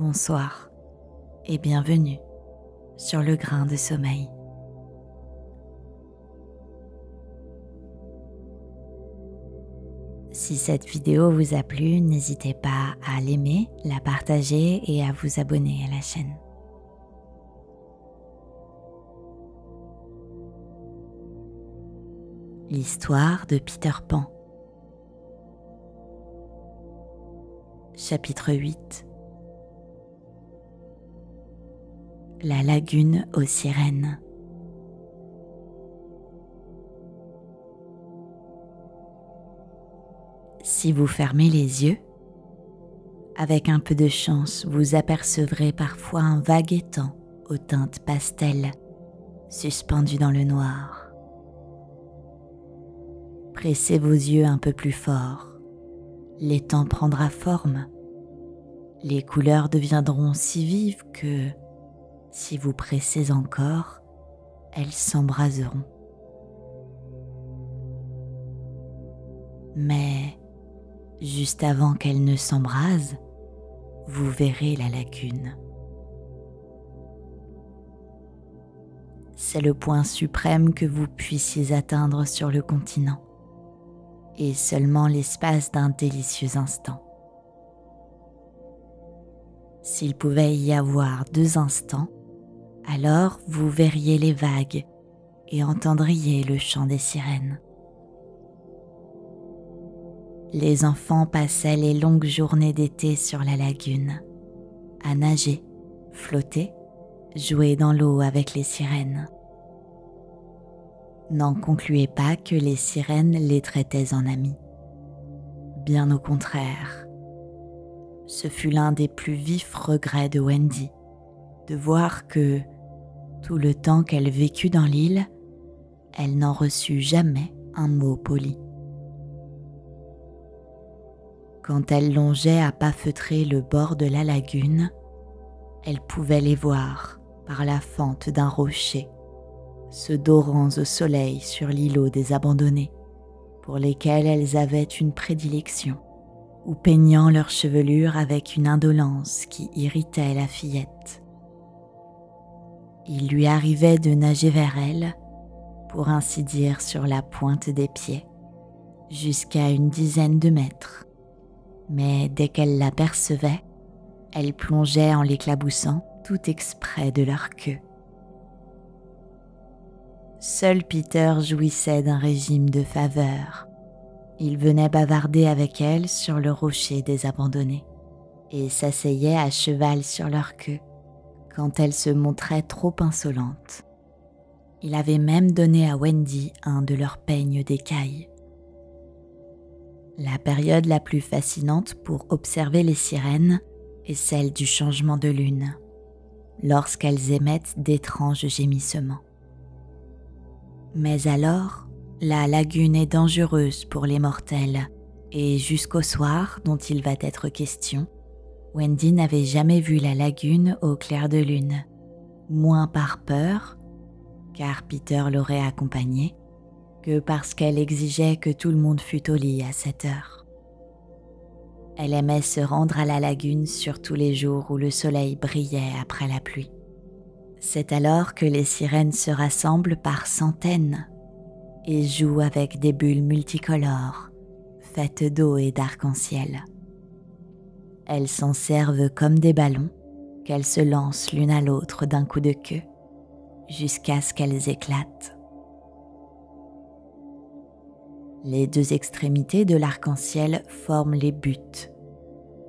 bonsoir et bienvenue sur le grain de sommeil. Si cette vidéo vous a plu, n'hésitez pas à l'aimer, la partager et à vous abonner à la chaîne. L'histoire de Peter Pan. Chapitre 8. La lagune aux sirènes. Si vous fermez les yeux, avec un peu de chance, vous apercevrez parfois un vague étang aux teintes pastel, suspendu dans le noir. Pressez vos yeux un peu plus fort, l'étang prendra forme. Les couleurs deviendront si vives que, si vous pressez encore, elles s'embraseront. Mais, juste avant qu'elles ne s'embrasent, vous verrez la lagune. C'est le point suprême que vous puissiez atteindre sur le continent, et seulement l'espace d'un délicieux instant. S'il pouvait y avoir 2 instants, alors vous verriez les vagues et entendriez le chant des sirènes. Les enfants passaient les longues journées d'été sur la lagune, à nager, flotter, jouer dans l'eau avec les sirènes. N'en concluez pas que les sirènes les traitaient en amis. Bien au contraire. Ce fut l'un des plus vifs regrets de Wendy, de voir que, tout le temps qu'elle vécut dans l'île, elle n'en reçut jamais un mot poli. Quand elle longeait à pas feutrés le bord de la lagune, elle pouvait les voir par la fente d'un rocher, se dorant au soleil sur l'îlot des abandonnés, pour lesquels elles avaient une prédilection, ou peignant leur chevelure avec une indolence qui irritait la fillette. Il lui arrivait de nager vers elle, pour ainsi dire sur la pointe des pieds, jusqu'à une dizaine de mètres. Mais dès qu'elle l'apercevait, elle plongeait en l'éclaboussant tout exprès de leur queue. Seul Peter jouissait d'un régime de faveur. Il venait bavarder avec elle sur le rocher des abandonnés et s'asseyait à cheval sur leur queue quand elle se montrait trop insolente. Il avait même donné à Wendy un de leurs peignes d'écailles. La période la plus fascinante pour observer les sirènes est celle du changement de lune, lorsqu'elles émettent d'étranges gémissements. Mais alors, la lagune est dangereuse pour les mortels, et jusqu'au soir dont il va être question, Wendy n'avait jamais vu la lagune au clair de lune, moins par peur, car Peter l'aurait accompagnée, que parce qu'elle exigeait que tout le monde fût au lit à 7 heures. Elle aimait se rendre à la lagune surtout les jours où le soleil brillait après la pluie. C'est alors que les sirènes se rassemblent par centaines et jouent avec des bulles multicolores, faites d'eau et d'arc-en-ciel. Elles s'en servent comme des ballons qu'elles se lancent l'une à l'autre d'un coup de queue, jusqu'à ce qu'elles éclatent. Les 2 extrémités de l'arc-en-ciel forment les buttes,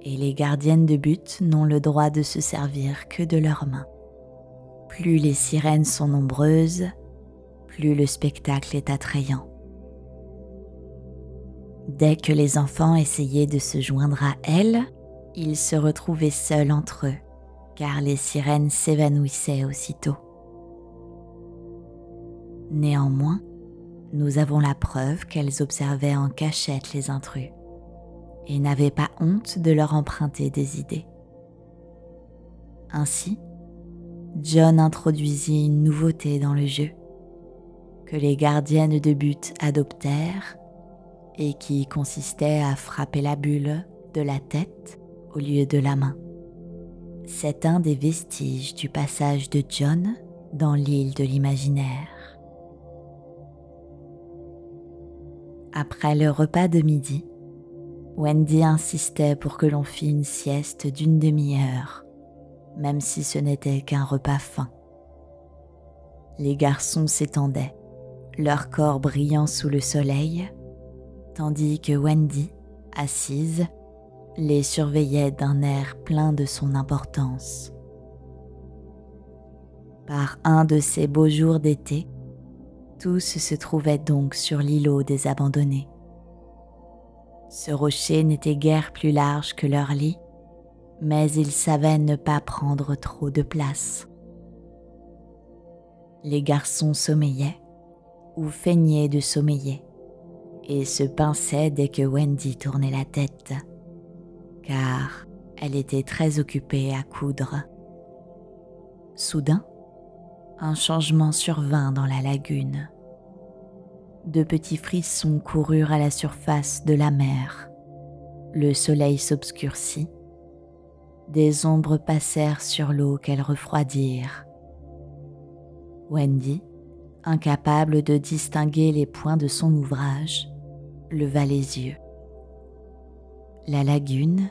et les gardiennes de butte n'ont le droit de se servir que de leurs mains. Plus les sirènes sont nombreuses, plus le spectacle est attrayant. Dès que les enfants essayaient de se joindre à elles, ils se retrouvaient seuls entre eux, car les sirènes s'évanouissaient aussitôt. Néanmoins, nous avons la preuve qu'elles observaient en cachette les intrus et n'avaient pas honte de leur emprunter des idées. Ainsi, John introduisit une nouveauté dans le jeu, que les gardiennes de but adoptèrent et qui consistait à frapper la bulle de la tête au lieu de la main. C'est un des vestiges du passage de John dans l'île de l'imaginaire. Après le repas de midi, Wendy insistait pour que l'on fît une sieste d'une demi-heure, même si ce n'était qu'un repas fin. Les garçons s'étendaient, leur corps brillant sous le soleil, tandis que Wendy, assise, les surveillait d'un air plein de son importance. Par un de ces beaux jours d'été, tous se trouvaient donc sur l'îlot des abandonnés. Ce rocher n'était guère plus large que leur lit, mais ils savaient ne pas prendre trop de place. Les garçons sommeillaient, ou feignaient de sommeiller, et se pinçaient dès que Wendy tournait la tête, car elle était très occupée à coudre. Soudain, un changement survint dans la lagune. De petits frissons coururent à la surface de la mer. Le soleil s'obscurcit. Des ombres passèrent sur l'eau qu'elles refroidirent. Wendy, incapable de distinguer les points de son ouvrage, leva les yeux. La lagune,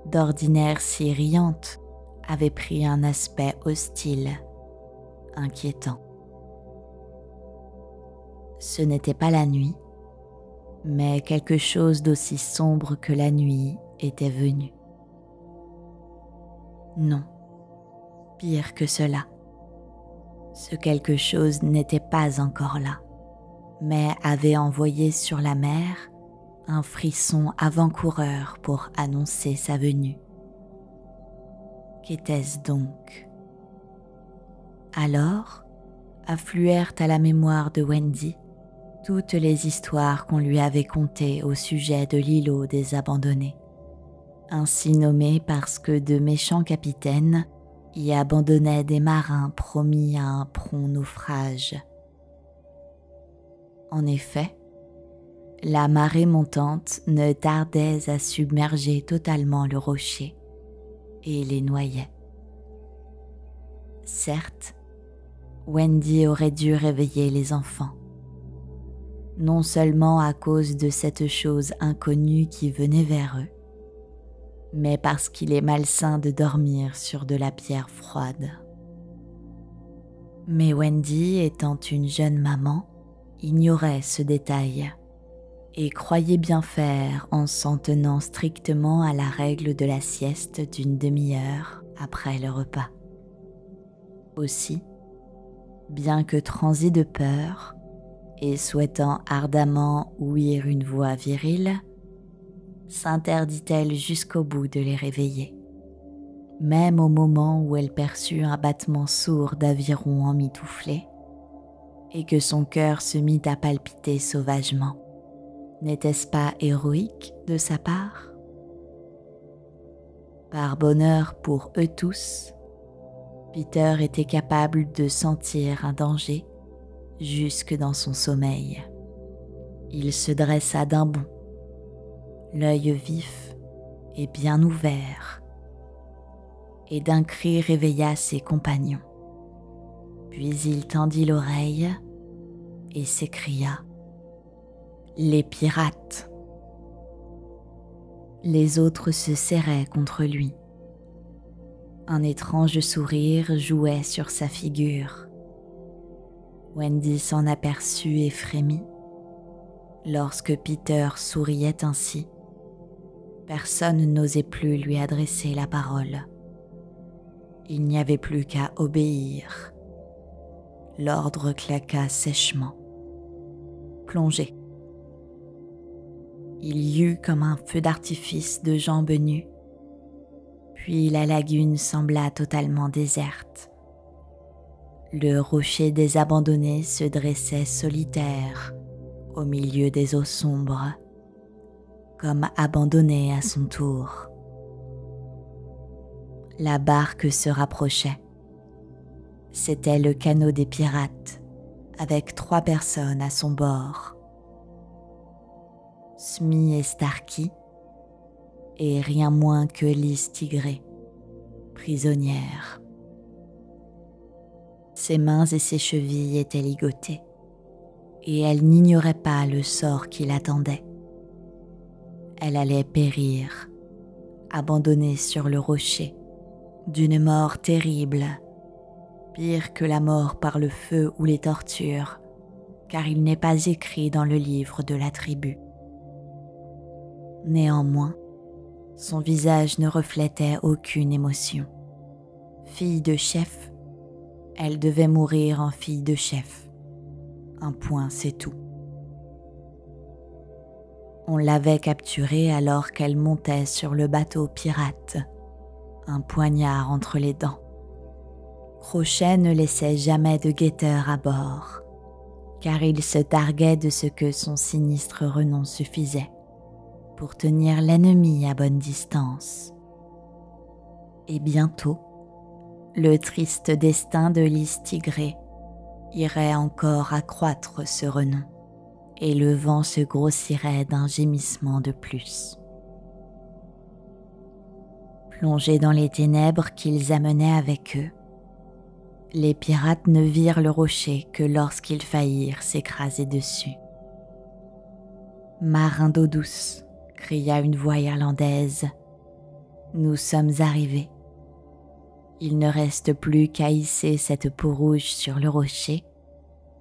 d'ordinaire si riante, avait pris un aspect hostile, inquiétant. Ce n'était pas la nuit, mais quelque chose d'aussi sombre que la nuit était venu. Non, pire que cela. Ce quelque chose n'était pas encore là, mais avait envoyé sur la mer un frisson avant-coureur pour annoncer sa venue. Qu'était-ce donc? Alors, affluèrent à la mémoire de Wendy toutes les histoires qu'on lui avait contées au sujet de l'îlot des abandonnés, ainsi nommé parce que de méchants capitaines y abandonnaient des marins promis à un prompt naufrage. En effet, la marée montante ne tardait à submerger totalement le rocher et les noyait. Certes, Wendy aurait dû réveiller les enfants, non seulement à cause de cette chose inconnue qui venait vers eux, mais parce qu'il est malsain de dormir sur de la pierre froide. Mais Wendy, étant une jeune maman, ignorait ce détail et croyait bien faire en s'en tenant strictement à la règle de la sieste d'une demi-heure après le repas. Aussi, bien que transie de peur et souhaitant ardemment ouïr une voix virile, s'interdit-elle jusqu'au bout de les réveiller, même au moment où elle perçut un battement sourd d'aviron emmitouflé et que son cœur se mit à palpiter sauvagement. N'était-ce pas héroïque de sa part? Par bonheur pour eux tous, Peter était capable de sentir un danger jusque dans son sommeil. Il se dressa d'un bond, l'œil vif et bien ouvert, et d'un cri réveilla ses compagnons. Puis il tendit l'oreille et s'écria « Les pirates !» Les autres se serraient contre lui. Un étrange sourire jouait sur sa figure. Wendy s'en aperçut et frémit. Lorsque Peter souriait ainsi, personne n'osait plus lui adresser la parole. Il n'y avait plus qu'à obéir. L'ordre claqua sèchement. Plongez. Il y eut comme un feu d'artifice de jambes nues. Puis la lagune sembla totalement déserte. Le rocher des abandonnés se dressait solitaire au milieu des eaux sombres, comme abandonné à son tour. La barque se rapprochait. C'était le canot des pirates, avec 3 personnes à son bord. Smee et Starkey, et rien moins que Lys Tigré, prisonnière. Ses mains et ses chevilles étaient ligotées, et elle n'ignorait pas le sort qui l'attendait. Elle allait périr, abandonnée sur le rocher, d'une mort terrible, pire que la mort par le feu ou les tortures, car il n'est pas écrit dans le livre de la tribu. Néanmoins, son visage ne reflétait aucune émotion. Fille de chef, elle devait mourir en fille de chef. Un point, c'est tout. On l'avait capturée alors qu'elle montait sur le bateau pirate, un poignard entre les dents. Crochet ne laissait jamais de guetteur à bord, car il se targuait de ce que son sinistre renom suffisait pour tenir l'ennemi à bonne distance. Et bientôt, le triste destin de Lys Tigré irait encore accroître ce renom, et le vent se grossirait d'un gémissement de plus. Plongés dans les ténèbres qu'ils amenaient avec eux, les pirates ne virent le rocher que lorsqu'ils faillirent s'écraser dessus. « Marin d'eau douce !» cria une voix irlandaise. « Nous sommes arrivés. Il ne reste plus qu'à hisser cette peau rouge sur le rocher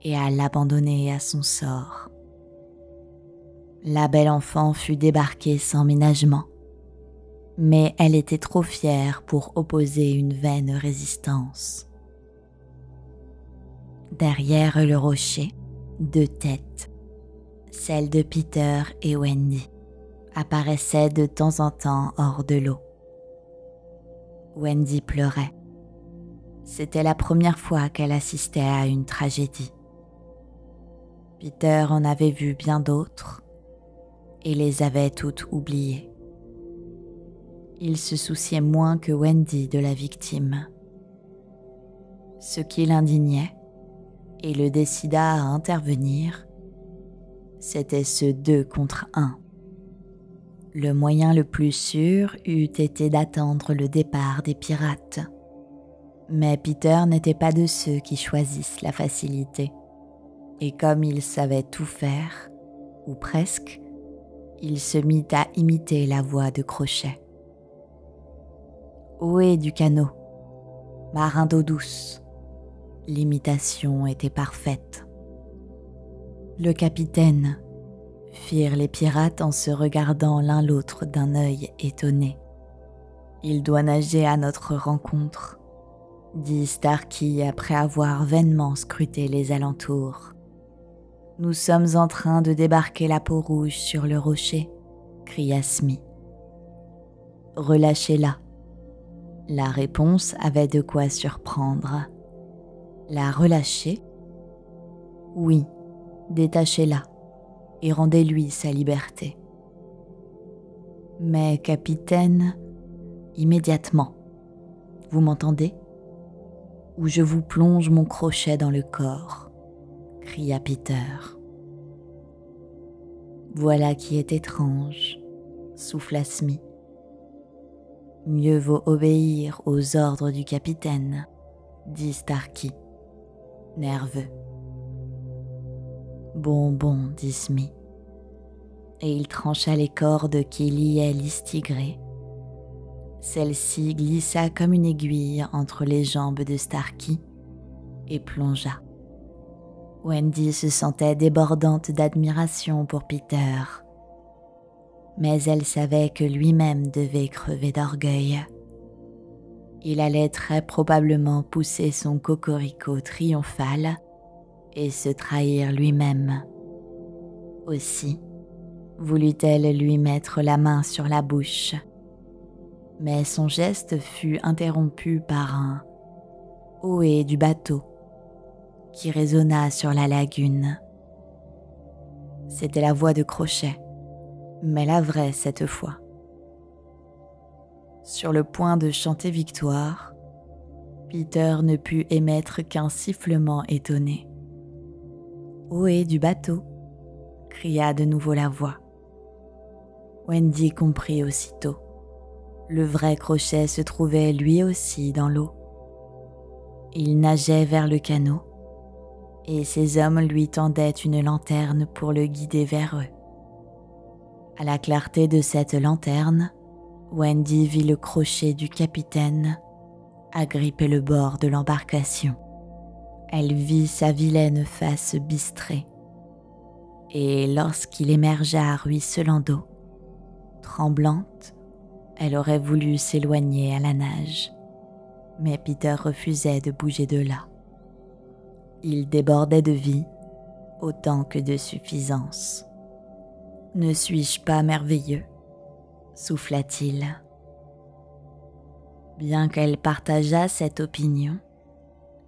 et à l'abandonner à son sort. » La belle enfant fut débarquée sans ménagement, mais elle était trop fière pour opposer une vaine résistance. Derrière le rocher, 2 têtes, celle de Peter et Wendy, apparaissaient de temps en temps hors de l'eau. Wendy pleurait. C'était la première fois qu'elle assistait à une tragédie. Peter en avait vu bien d'autres et les avait toutes oubliées. Il se souciait moins que Wendy de la victime. Ce qui l'indignait et le décida à intervenir, c'était ce 2 contre 1. Le moyen le plus sûr eût été d'attendre le départ des pirates. Mais Peter n'était pas de ceux qui choisissent la facilité. Et comme il savait tout faire, ou presque, il se mit à imiter la voix de Crochet. « Ohé du canot, marin d'eau douce !» L'imitation était parfaite. « Le capitaine !» firent les pirates en se regardant l'un l'autre d'un œil étonné. « Il doit nager à notre rencontre », dit Starkey après avoir vainement scruté les alentours. « Nous sommes en train de débarquer la peau rouge sur le rocher », cria Smee. « Relâchez-la. » La réponse avait de quoi surprendre. La relâcher ? Oui, détachez-la et rendez-lui sa liberté. Mais capitaine, immédiatement, vous m'entendez ? Ou je vous plonge mon crochet dans le corps, cria Peter. Voilà qui est étrange, souffla Smee. Mieux vaut obéir aux ordres du capitaine, dit Starkey, nerveux. Bon, dit Smee, et il trancha les cordes qui liaient Lys Tigré. Celle-ci glissa comme une aiguille entre les jambes de Starkey et plongea. Wendy se sentait débordante d'admiration pour Peter, mais elle savait que lui-même devait crever d'orgueil. Il allait très probablement pousser son cocorico triomphal et se trahir lui-même. Aussi, voulut-elle lui mettre la main sur la bouche, mais son geste fut interrompu par un « ohé » du bateau qui résonna sur la lagune. C'était la voix de Crochet, mais la vraie cette fois. Sur le point de chanter victoire, Peter ne put émettre qu'un sifflement étonné. « Ohé du bateau !» cria de nouveau la voix. Wendy comprit aussitôt. Le vrai Crochet se trouvait lui aussi dans l'eau. Il nageait vers le canot et ses hommes lui tendaient une lanterne pour le guider vers eux. À la clarté de cette lanterne, Wendy vit le Crochet du capitaine agripper le bord de l'embarcation. Elle vit sa vilaine face bistrée, et lorsqu'il émergea ruisselant d'eau, tremblante, elle aurait voulu s'éloigner à la nage, mais Peter refusait de bouger de là. Il débordait de vie autant que de suffisance. « Ne suis-je pas merveilleux ?» souffla-t-il. Bien qu'elle partageât cette opinion,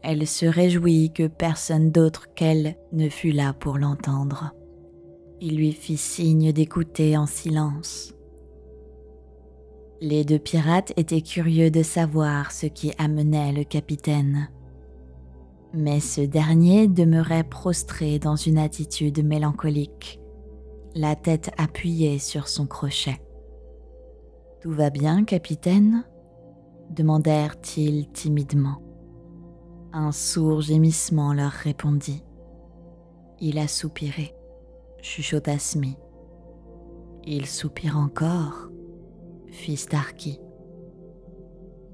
elle se réjouit que personne d'autre qu'elle ne fût là pour l'entendre. Il lui fit signe d'écouter en silence. Les deux pirates étaient curieux de savoir ce qui amenait le capitaine, mais ce dernier demeurait prostré dans une attitude mélancolique, la tête appuyée sur son crochet. « Tout va bien, capitaine ?» demandèrent-ils timidement. Un sourd gémissement leur répondit. Il a soupiré, chuchota Smee. Il soupire encore, fit Starkey.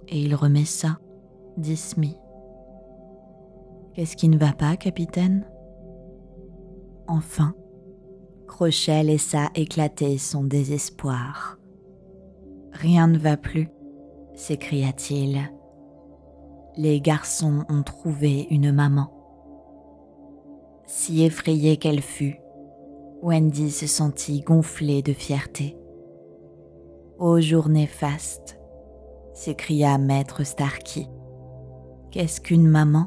Et il remet ça, dit Smee. Qu'est-ce qui ne va pas, capitaine ? Enfin, Crochet laissa éclater son désespoir. Rien ne va plus, s'écria-t-il. Les garçons ont trouvé une maman. Si effrayée qu'elle fût, Wendy se sentit gonflée de fierté. « Ô jour néfaste !» s'écria maître Starkey. « Qu'est-ce qu'une maman ?»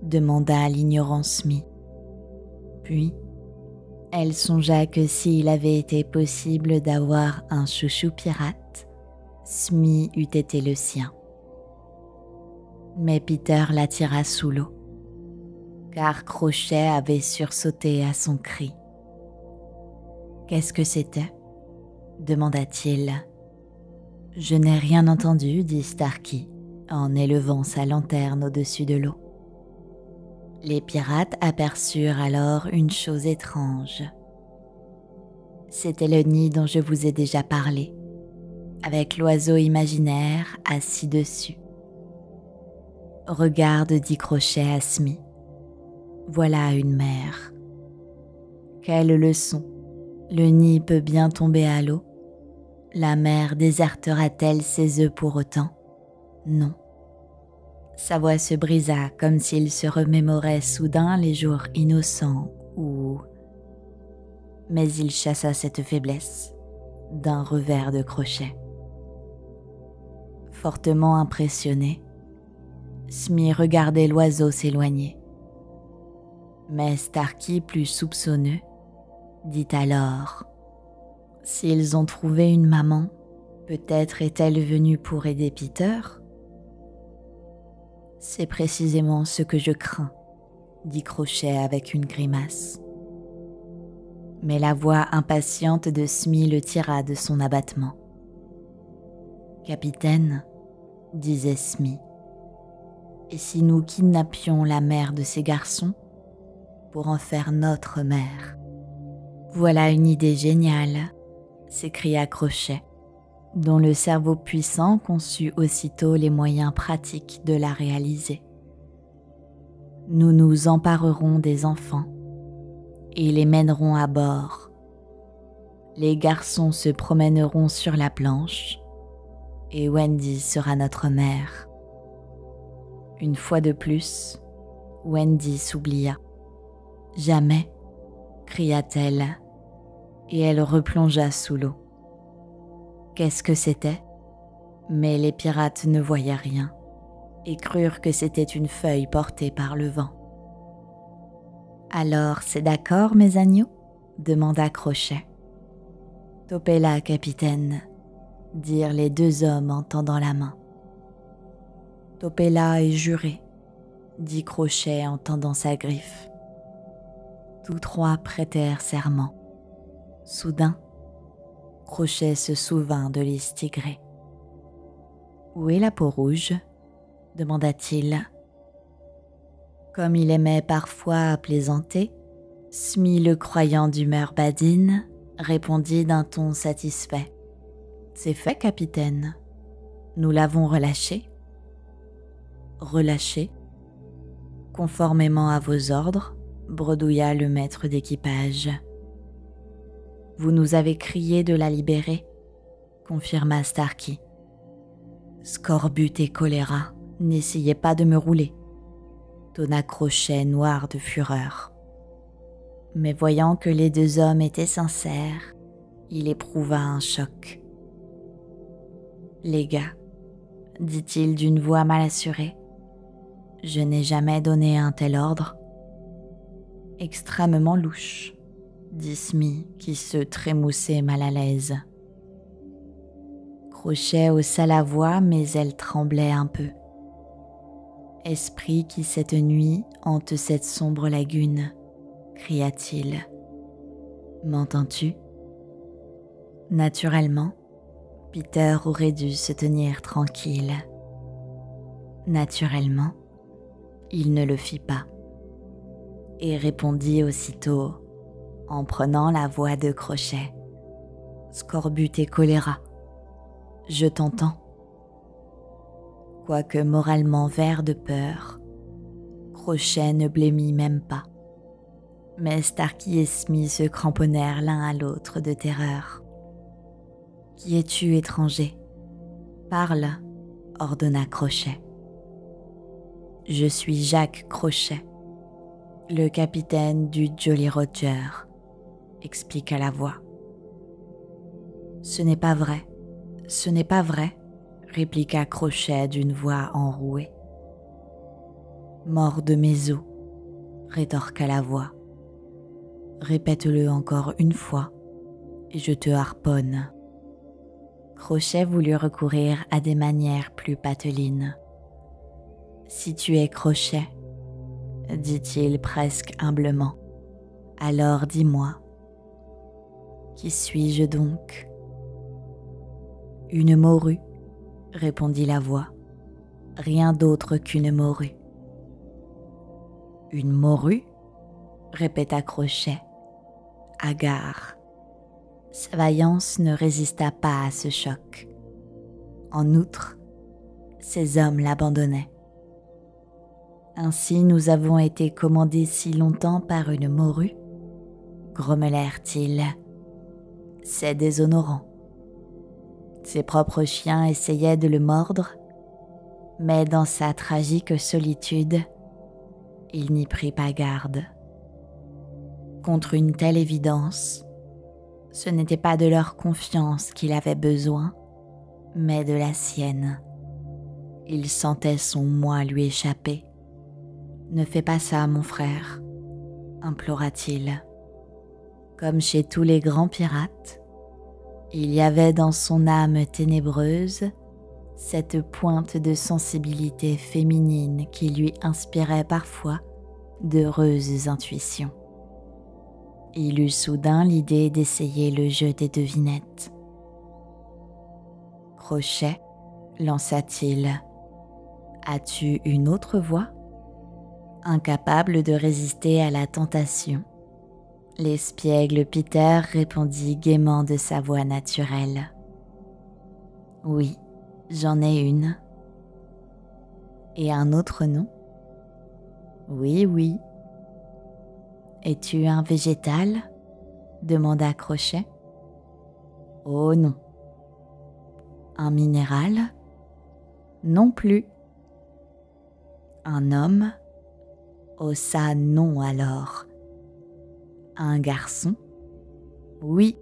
demanda l'ignorant Smee. Puis, elle songea que s'il avait été possible d'avoir un chouchou pirate, Smee eût été le sien. Mais Peter l'attira sous l'eau, car Crochet avait sursauté à son cri. « Qu'est-ce que c'était ?» demanda-t-il. « Je n'ai rien entendu, » dit Starkey, en élevant sa lanterne au-dessus de l'eau. Les pirates aperçurent alors une chose étrange. C'était le nid dont je vous ai déjà parlé, avec l'oiseau imaginaire assis dessus. « Regarde, » dit Crochet à Smee. « Voilà une mère. » Quelle leçon! Le nid peut bien tomber à l'eau. La mère désertera-t-elle ses œufs pour autant? Non. Sa voix se brisa comme s'il se remémorait soudain les jours innocents où... Mais il chassa cette faiblesse d'un revers de crochet. Fortement impressionné, Smee regardait l'oiseau s'éloigner. Mais Starkey, plus soupçonneux, dit alors « S'ils ont trouvé une maman, peut-être est-elle venue pour aider Peter ?» « C'est précisément ce que je crains, » dit Crochet avec une grimace. Mais la voix impatiente de Smee le tira de son abattement. « Capitaine, » disait Smee, « et si nous kidnappions la mère de ces garçons pour en faire notre mère ?» « Voilà une idée géniale !» s'écria Crochet, dont le cerveau puissant conçut aussitôt les moyens pratiques de la réaliser. « Nous nous emparerons des enfants et les mènerons à bord. Les garçons se promèneront sur la planche et Wendy sera notre mère. » Une fois de plus, Wendy s'oublia. « Jamais !» cria-t-elle, et elle replongea sous l'eau. Qu'est-ce que c'était ? Mais les pirates ne voyaient rien et crurent que c'était une feuille portée par le vent. « Alors, c'est d'accord, mes agneaux ?» demanda Crochet. « Topez-la, capitaine !» dirent les deux hommes en tendant la main. « Topez-la et jurez !» dit Crochet en tendant sa griffe. Tous trois prêtèrent serment. Soudain, Crochet se souvint de les tigrés. Où est la peau rouge ? Demanda-t-il. Comme il aimait parfois plaisanter, Smee, le croyant d'humeur badine, répondit d'un ton satisfait. « C'est fait, capitaine. Nous l'avons relâché. » « Relâché ? Conformément à vos ordres, bredouilla le maître d'équipage. « Vous nous avez crié de la libérer, confirma Starkey. « Scorbut et choléra, n'essayez pas de me rouler, tonna Crochet noir de fureur. Mais voyant que les deux hommes étaient sincères, il éprouva un choc. « Les gars, dit-il d'une voix mal assurée, je n'ai jamais donné un tel ordre. »« Extrêmement louche, » dit Smee qui se trémoussait mal à l'aise. Crochet haussa la voix mais elle tremblait un peu. « Esprit qui cette nuit hante cette sombre lagune, » cria-t-il. « M'entends-tu » Naturellement, Peter aurait dû se tenir tranquille. Naturellement, il ne le fit pas et répondit aussitôt en prenant la voix de Crochet. « Scorbut et choléra, je t'entends. » Quoique moralement vert de peur, Crochet ne blêmit même pas. Mais Starkey et Smee se cramponnèrent l'un à l'autre de terreur. « Qui es-tu, étranger ? Parle, » ordonna Crochet. « Je suis Jacques Crochet, le capitaine du Jolly Roger, » expliqua la voix. « Ce n'est pas vrai, ce n'est pas vrai, » répliqua Crochet d'une voix enrouée. « Mort de mes os, » rétorqua la voix. « Répète-le encore une fois, et je te harponne. » Crochet voulut recourir à des manières plus patelines. « Si tu es Crochet, dit-il presque humblement, alors dis-moi, qui suis-je donc ? » « Une morue, » répondit la voix, « rien d'autre qu'une morue. »« Une morue ?» répéta Crochet, hagard. Sa vaillance ne résista pas à ce choc. En outre, ces hommes l'abandonnaient. « Ainsi nous avons été commandés si longtemps par une morue ?» grommelèrent-ils. « C'est déshonorant. » Ses propres chiens essayaient de le mordre, mais dans sa tragique solitude, il n'y prit pas garde. Contre une telle évidence, ce n'était pas de leur confiance qu'il avait besoin, mais de la sienne. Il sentait son moi lui échapper. « Ne fais pas ça, mon frère, » implora-t-il. Comme chez tous les grands pirates, il y avait dans son âme ténébreuse cette pointe de sensibilité féminine qui lui inspirait parfois d'heureuses intuitions. Il eut soudain l'idée d'essayer le jeu des devinettes. « Crochet, lança-t-il, as-tu une autre voix ?» Incapable de résister à la tentation, l'espiègle Peter répondit gaiement de sa voix naturelle. « Oui, j'en ai une. »« Et un autre nom ?»« Oui, oui. »« Es-tu un végétal ?» demanda Crochet. « Oh non. »« Un minéral ? » Non plus. »« Un homme ? » Oh ça, non alors. « Un garçon ? » Oui. »«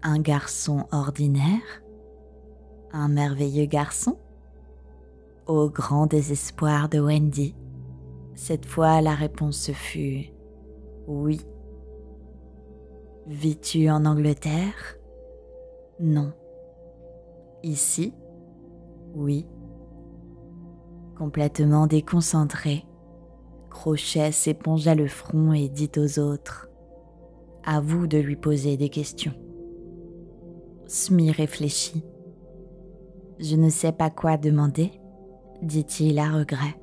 Un garçon ordinaire ? » Un merveilleux garçon ? Au grand désespoir de Wendy, cette fois la réponse fut « oui ». « Vis-tu en Angleterre ? » Non. « Ici ? » Oui. Complètement déconcentré, Crochet s'épongea le front et dit aux autres « À vous de lui poser des questions. » Smee réfléchit. « Je ne sais pas quoi demander, dit-il à regret.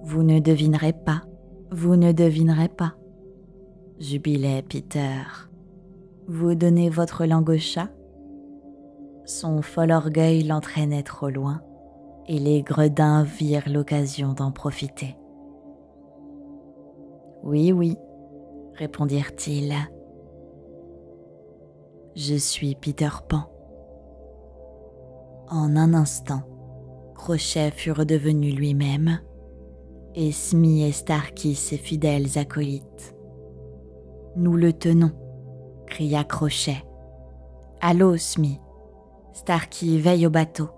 Vous ne devinerez pas, vous ne devinerez pas, jubilait Peter. Vous donnez votre langue au chat? Son fol orgueil l'entraînait trop loin, et les gredins virent l'occasion d'en profiter. Oui, oui, répondirent-ils. Je suis Peter Pan. En un instant, Crochet fut redevenu lui-même, et Smee et Starkey ses fidèles acolytes. Nous le tenons, cria Crochet. Allô, Smee. Starkey veille au bateau.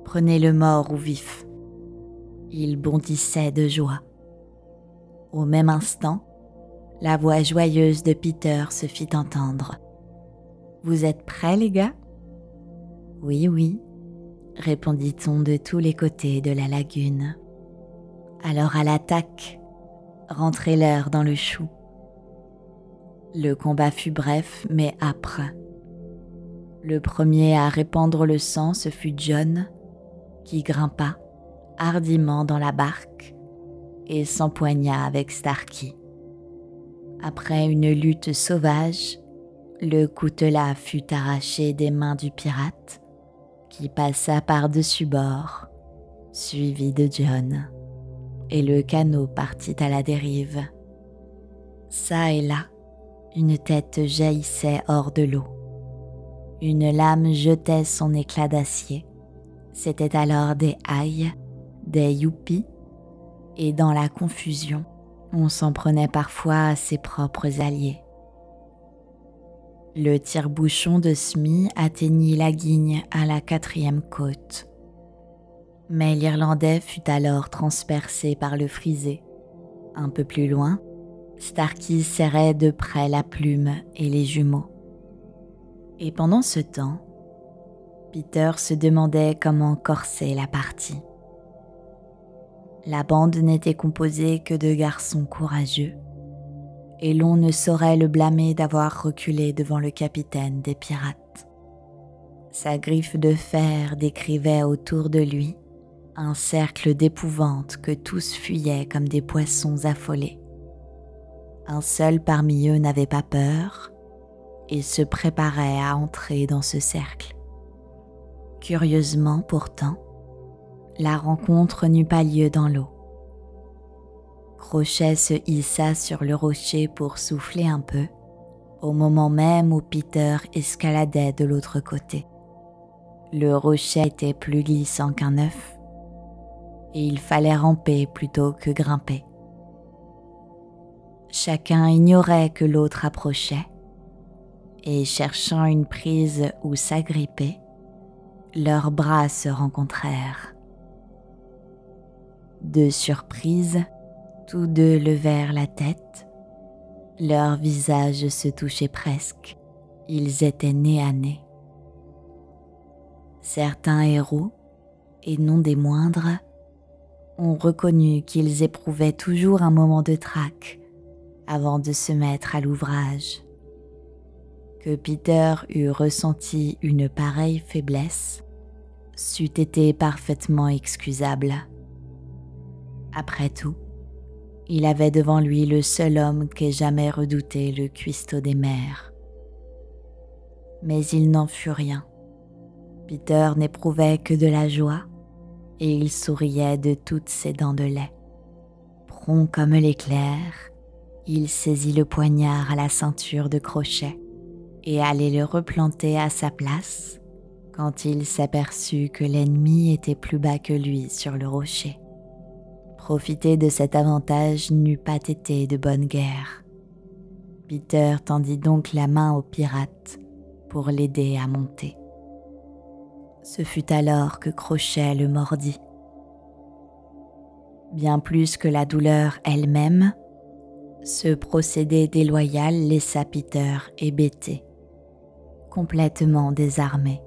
Prenez-le mort ou vif. Il bondissait de joie. Au même instant, la voix joyeuse de Peter se fit entendre. Vous êtes prêts, les gars? Oui, oui, répondit-on de tous les côtés de la lagune. Alors à l'attaque, rentrez-leur dans le chou. Le combat fut bref mais âpre. Le premier à répandre le sang, ce fut John, qui grimpa hardiment dans la barque et s'empoigna avec Starkey. Après une lutte sauvage, le coutelas fut arraché des mains du pirate, qui passa par-dessus bord, suivi de John, et le canot partit à la dérive. Ça et là, une tête jaillissait hors de l'eau. Une lame jetait son éclat d'acier. C'étaient alors des hailles, des youppies, et dans la confusion, on s'en prenait parfois à ses propres alliés. Le tire-bouchon de Smee atteignit la guigne à la 4e côte. Mais l'Irlandais fut alors transpercé par le frisé. Un peu plus loin, Starkey serrait de près la plume et les jumeaux. Et pendant ce temps, Peter se demandait comment corser la partie. La bande n'était composée que de garçons courageux, et l'on ne saurait le blâmer d'avoir reculé devant le capitaine des pirates. Sa griffe de fer décrivait autour de lui un cercle d'épouvante que tous fuyaient comme des poissons affolés. Un seul parmi eux n'avait pas peur et se préparait à entrer dans ce cercle. Curieusement pourtant, la rencontre n'eut pas lieu dans l'eau. Crochet se hissa sur le rocher pour souffler un peu, au moment même où Peter escaladait de l'autre côté. Le rocher était plus glissant qu'un œuf, et il fallait ramper plutôt que grimper. Chacun ignorait que l'autre approchait, et cherchant une prise où s'agripper, leurs bras se rencontrèrent. De surprise, tous deux levèrent la tête. Leurs visages se touchaient presque. Ils étaient nez à nez. Certains héros, et non des moindres, ont reconnu qu'ils éprouvaient toujours un moment de trac avant de se mettre à l'ouvrage. Que Peter eût ressenti une pareille faiblesse c'eût été parfaitement excusable. Après tout, il avait devant lui le seul homme qu'ait jamais redouté le cuistot des mers. Mais il n'en fut rien. Peter n'éprouvait que de la joie et il souriait de toutes ses dents de lait. Prompt comme l'éclair, il saisit le poignard à la ceinture de Crochet et allait le replanter à sa place quand il s'aperçut que l'ennemi était plus bas que lui sur le rocher. Profiter de cet avantage n'eût pas été de bonne guerre. Peter tendit donc la main au pirate pour l'aider à monter. Ce fut alors que Crochet le mordit. Bien plus que la douleur elle-même, ce procédé déloyal laissa Peter hébété, complètement désarmé.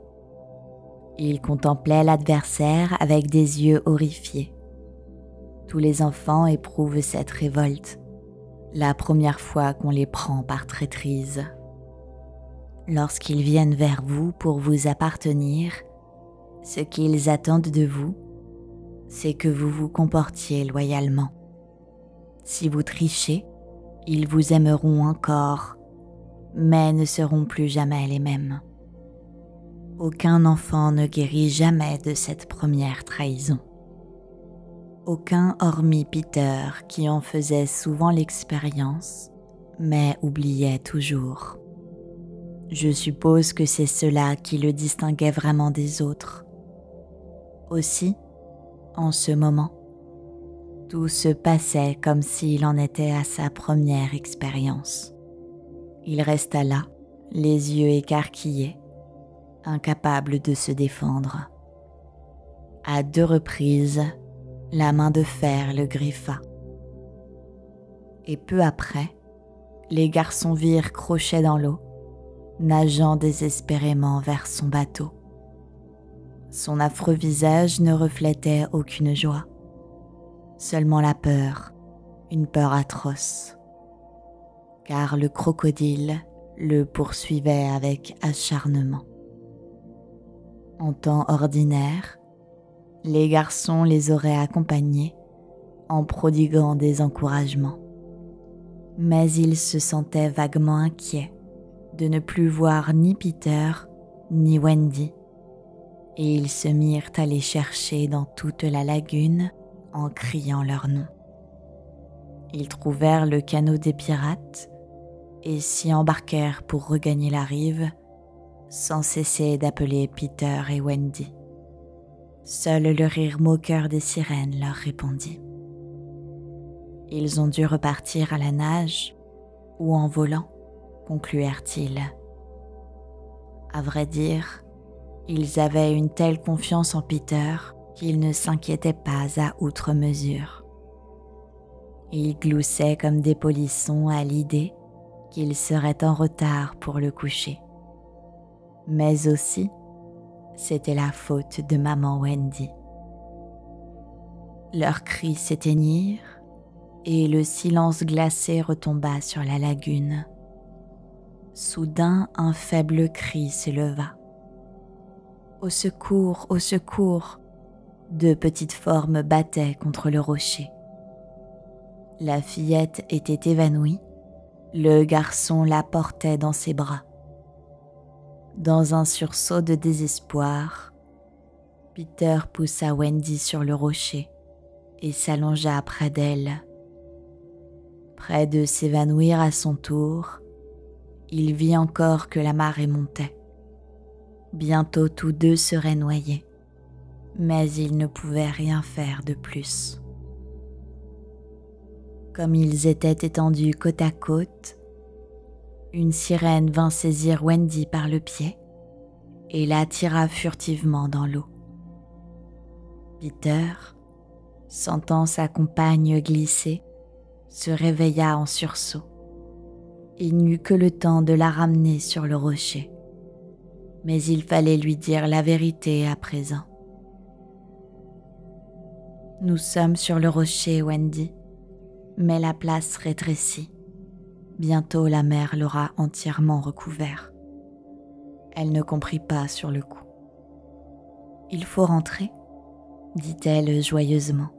Il contemplait l'adversaire avec des yeux horrifiés. Tous les enfants éprouvent cette révolte, la première fois qu'on les prend par traîtrise. Lorsqu'ils viennent vers vous pour vous appartenir, Ce qu'ils attendent de vous, c'est que vous vous comportiez loyalement. Si vous trichez, ils vous aimeront encore, mais ne seront plus jamais les mêmes. Aucun enfant ne guérit jamais de cette première trahison. Aucun hormis Peter qui en faisait souvent l'expérience, mais oubliait toujours. Je suppose que c'est cela qui le distinguait vraiment des autres. Aussi, en ce moment, tout se passait comme s'il en était à sa première expérience. Il resta là, les yeux écarquillés, incapable de se défendre. À 2 reprises, la main de fer le griffa. Et peu après, les garçons virent Crochet dans l'eau, nageant désespérément vers son bateau. Son affreux visage ne reflétait aucune joie, seulement la peur, une peur atroce, car le crocodile le poursuivait avec acharnement. En temps ordinaire, les garçons les auraient accompagnés en prodiguant des encouragements. Mais ils se sentaient vaguement inquiets de ne plus voir ni Peter ni Wendy, et ils se mirent à les chercher dans toute la lagune en criant leur nom. Ils trouvèrent le canot des pirates et s'y embarquèrent pour regagner la rive, sans cesser d'appeler Peter et Wendy. Seul le rire moqueur des sirènes leur répondit. Ils ont dû repartir à la nage ou en volant, concluèrent-ils. À vrai dire, ils avaient une telle confiance en Peter qu'ils ne s'inquiétaient pas à outre mesure. Ils gloussaient comme des polissons à l'idée qu'ils seraient en retard pour le coucher. Mais aussi, c'était la faute de maman Wendy. Leurs cris s'éteignirent et le silence glacé retomba sur la lagune. Soudain, un faible cri s'éleva. « Au secours, au secours !» 2 petites formes battaient contre le rocher. La fillette était évanouie, le garçon la portait dans ses bras. Dans un sursaut de désespoir, Peter poussa Wendy sur le rocher et s'allongea près d'elle. Près de s'évanouir à son tour, il vit encore que la marée montait. Bientôt tous 2 seraient noyés, mais il ne pouvait rien faire de plus. Comme ils étaient étendus côte à côte, une sirène vint saisir Wendy par le pied et la tira furtivement dans l'eau. Peter, sentant sa compagne glisser, se réveilla en sursaut. Il n'eut que le temps de la ramener sur le rocher. Mais il fallait lui dire la vérité à présent. « Nous sommes sur le rocher, Wendy, mais la place rétrécit. Bientôt la mer l'aura entièrement recouvert. » Elle ne comprit pas sur le coup. « Il faut rentrer ?» dit-elle joyeusement.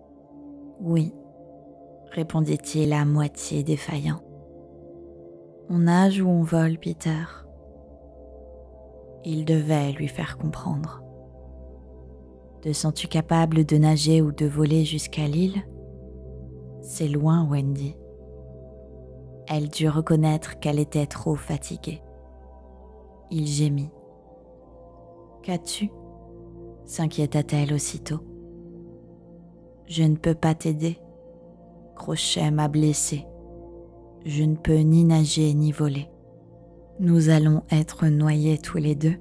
« Oui, » répondit-il à moitié défaillant. « On nage ou on vole, Peter ?» Il devait lui faire comprendre. « Te sens-tu capable de nager ou de voler jusqu'à l'île ? C'est loin, Wendy. » Elle dut reconnaître qu'elle était trop fatiguée. Il gémit. « Qu'as-tu » s'inquiéta-t-elle aussitôt. « Je ne peux pas t'aider. Crochet m'a blessée. Je ne peux ni nager ni voler. Nous allons être noyés tous les 2. »«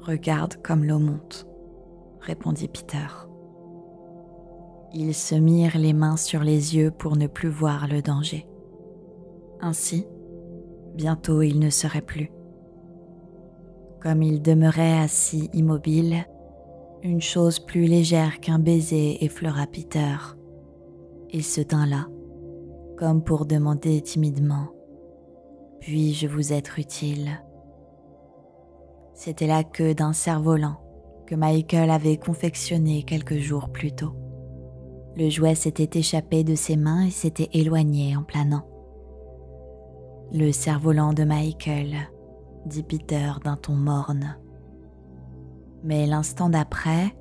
Regarde comme l'eau monte, » répondit Peter. Ils se mirent les mains sur les yeux pour ne plus voir le danger. Ainsi, bientôt ils ne seraient plus. Comme ils demeuraient assis immobiles, une chose plus légère qu'un baiser effleura Peter. Il se tint là, comme pour demander timidement « Puis-je vous être utile ?» C'était la queue d'un cerf-volant que Michael avait confectionné quelques jours plus tôt. Le jouet s'était échappé de ses mains et s'était éloigné en planant. « Le cerf-volant de Michael », dit Peter d'un ton morne. Mais l'instant d'après,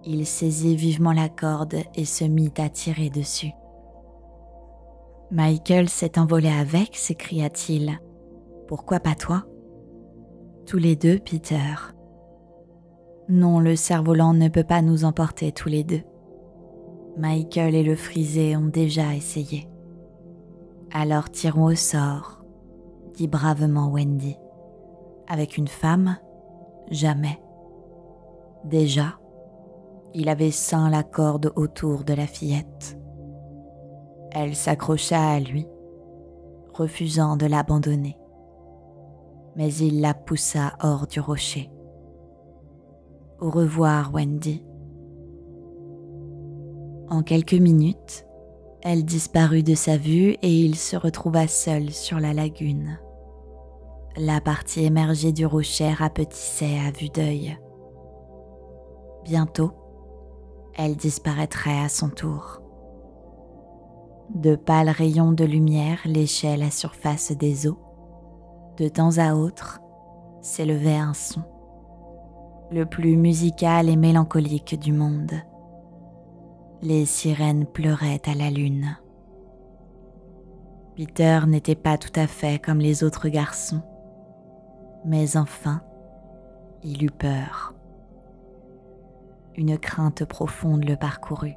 il saisit vivement la corde et se mit à tirer dessus. « Michael s'est envolé avec » s'écria-t-il. « Pourquoi pas toi ?»« Tous les deux, Peter. »« Non, le cerf-volant ne peut pas nous emporter tous les deux. Michael et le frisé ont déjà essayé. »« Alors tirons au sort, » dit bravement Wendy. « Avec une femme, jamais. » Déjà, il avait ceint la corde autour de la fillette. Elle s'accrocha à lui, refusant de l'abandonner. Mais il la poussa hors du rocher. « Au revoir, Wendy. » En quelques minutes, elle disparut de sa vue et il se retrouva seul sur la lagune. La partie émergée du rocher rapetissait à vue d'œil. Bientôt, elle disparaîtrait à son tour. De pâles rayons de lumière léchaient la surface des eaux. De temps à autre, s'élevait un son, le plus musical et mélancolique du monde. Les sirènes pleuraient à la lune. Peter n'était pas tout à fait comme les autres garçons, mais enfin, il eut peur. Une crainte profonde le parcourut,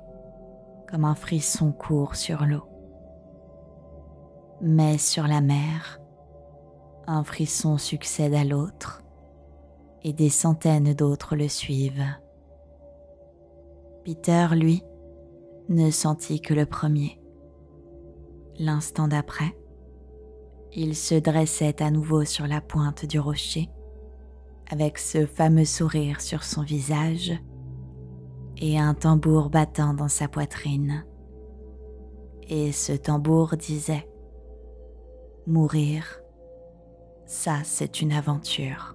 comme un frisson court sur l'eau. Mais sur la mer, un frisson succède à l'autre, et des centaines d'autres le suivent. Peter, lui, ne sentit que le premier. L'instant d'après, il se dressait à nouveau sur la pointe du rocher, avec ce fameux sourire sur son visage et un tambour battant dans sa poitrine. Et ce tambour disait « Mourir, ça c'est une aventure. »